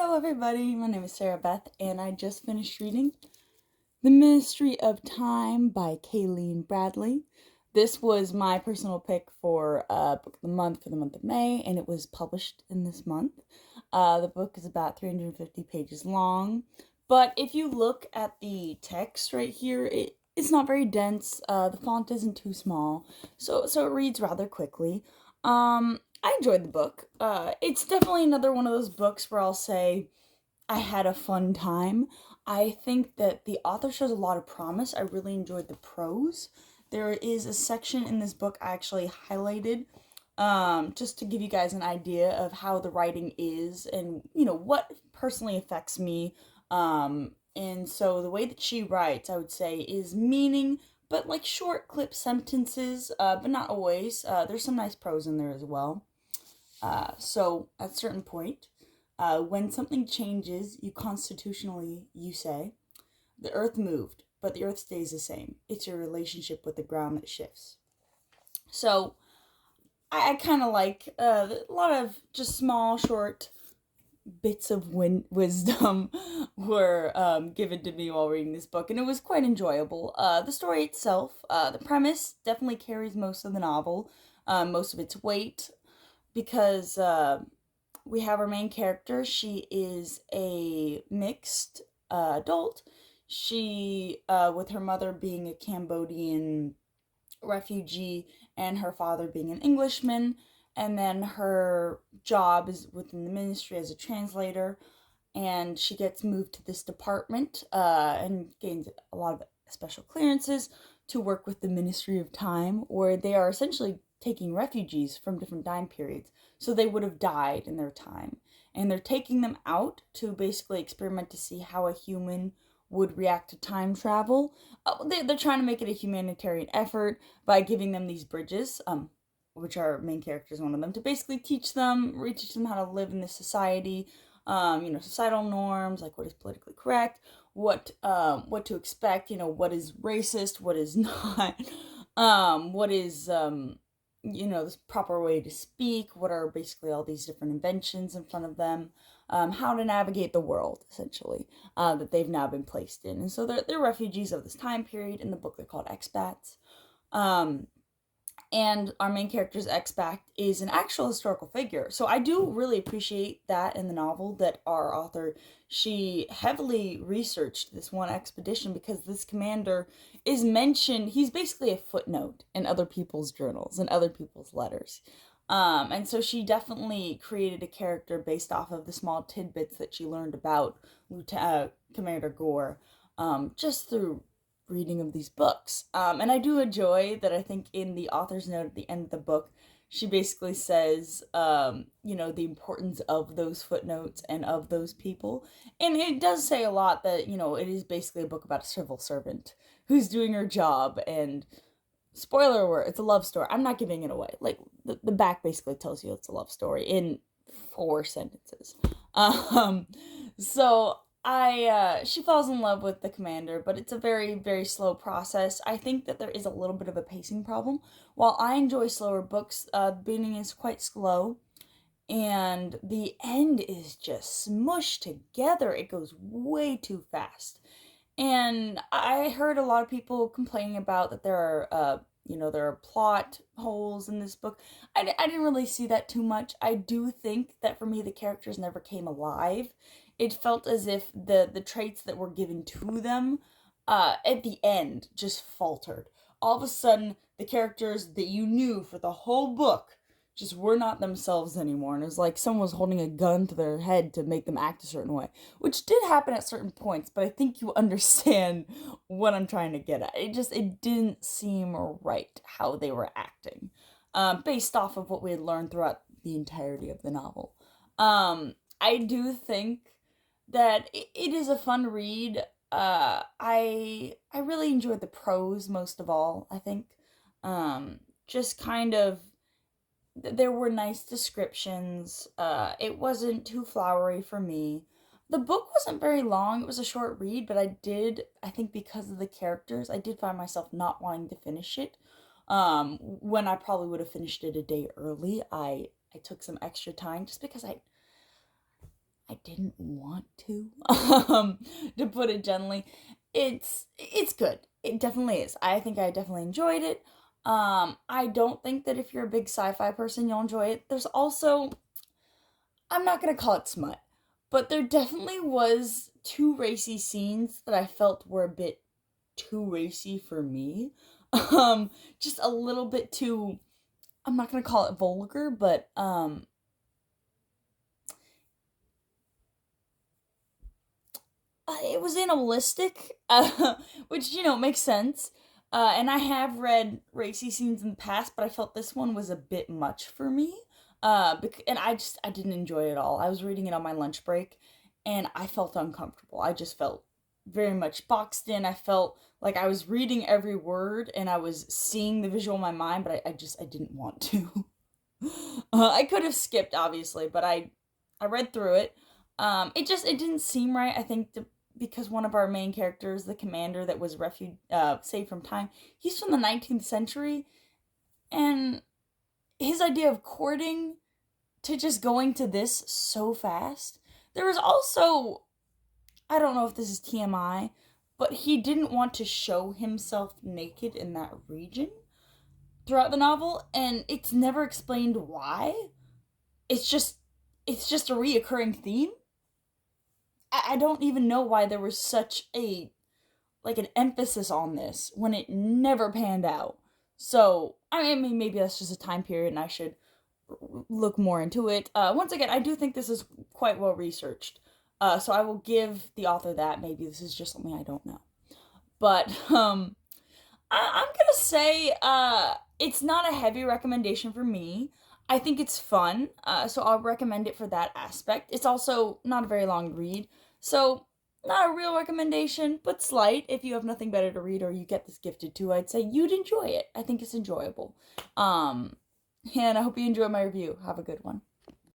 Hello everybody, my name is Sarah Beth and I just finished reading The Ministry of Time by Kaliane Bradley. This was my personal pick for Book of the Month for the month of May, and it was published in this month. The book is about 350 pages long, but if you look at the text right here, it's not very dense. The font isn't too small, so it reads rather quickly. I enjoyed the book. It's definitely another one of those books where I'll say I had a fun time. I think that the author shows a lot of promise. I really enjoyed the prose. There is a section in this book I actually highlighted, just to give you guys an idea of how the writing is and, what personally affects me. And so the way that she writes, I would say, is meaning, but like short clip sentences, but not always. There's some nice prose in there as well. So at a certain point, when something changes, you say, the earth moved, but the earth stays the same. It's your relationship with the ground that shifts. So I kind of like a lot of just small, short bits of wisdom were given to me while reading this book, and it was quite enjoyable. The story itself, the premise definitely carries most of the novel, most of its weight, because we have our main character. She is a mixed adult. She, with her mother being a Cambodian refugee and her father being an Englishman, and then her job is within the ministry as a translator, and she gets moved to this department and gains a lot of special clearances to work with the Ministry of Time, where they are essentially taking refugees from different time periods. So they would have died in their time. And they're taking them out to basically experiment to see how a human would react to time travel. They're trying to make it a humanitarian effort by giving them these bridges, which our main character is one of them, to basically reteach them how to live in this society, societal norms, like what is politically correct, what to expect, what is racist, what is not, what is this proper way to speak, what are basically all these different inventions in front of them, how to navigate the world, essentially, that they've now been placed in. And so they're refugees of this time period. In the book, they're called expats. And our main character's expat is an actual historical figure. So I do really appreciate that in the novel, that our author, she heavily researched this one expedition, because this commander is mentioned, he's basically a footnote in other people's journals and other people's letters. And so she definitely created a character based off of the small tidbits that she learned about Commander Gore, just through reading of these books. And I do enjoy that. I think in the author's note at the end of the book, she basically says, the importance of those footnotes and of those people. And it does say a lot that, it is basically a book about a civil servant who's doing her job. And spoiler alert, it's a love story. I'm not giving it away. Like, the back basically tells you it's a love story in 4 sentences. So she falls in love with the commander, but it's a very, very slow process. I think that there is a little bit of a pacing problem. While I enjoy slower books, the beginning is quite slow, and the end is just smushed together. It goes way too fast. And I heard a lot of people complaining about that there are plot holes in this book. I didn't really see that too much. I do think that for me, the characters never came alive. It felt as if the traits that were given to them at the end just faltered. All of a sudden, the characters that you knew for the whole book just were not themselves anymore. And it was like someone was holding a gun to their head to make them act a certain way, which did happen at certain points, but I think you understand what I'm trying to get at. It didn't seem right how they were acting, based off of what we had learned throughout the entirety of the novel. I do think that it is a fun read. I really enjoyed the prose most of all, I think. Just kind of, there were nice descriptions. It wasn't too flowery for me. The book wasn't very long. It was a short read, but I think because of the characters, I did find myself not wanting to finish it. When I probably would have finished it a day early, I took some extra time just because I I didn't want to, to put it gently. It's good. It definitely is. I think I definitely enjoyed it. I don't think that if you're a big sci-fi person, you'll enjoy it. There's also, I'm not gonna call it smut, but there definitely was two racy scenes that I felt were a bit too racy for me. Just a little bit too, I'm not gonna call it vulgar, but it was animalistic, which makes sense. And I have read racy scenes in the past, but I felt this one was a bit much for me. And I didn't enjoy it at all. I was reading it on my lunch break, and I felt uncomfortable. I just felt very much boxed in. I felt like I was reading every word and I was seeing the visual in my mind, but I didn't want to. I could have skipped, obviously, but I read through it. It didn't seem right. I think because one of our main characters, the commander that was saved from time, he's from the 19th century, and his idea of courting to just going to this so fast. There was also, I don't know if this is TMI, but he didn't want to show himself naked in that region throughout the novel, and it's never explained why. It's just a reoccurring theme. I don't even know why there was such an emphasis on this when it never panned out. So, I mean, maybe that's just a time period and I should look more into it. Once again, I do think this is quite well researched. So I will give the author that. Maybe this is just something I don't know. But, I'm gonna say, it's not a heavy recommendation for me. I think it's fun, so I'll recommend it for that aspect. It's also not a very long read, so not a real recommendation, but slight. If you have nothing better to read or you get this gifted to, I'd say you'd enjoy it. I think it's enjoyable. And I hope you enjoy my review. Have a good one.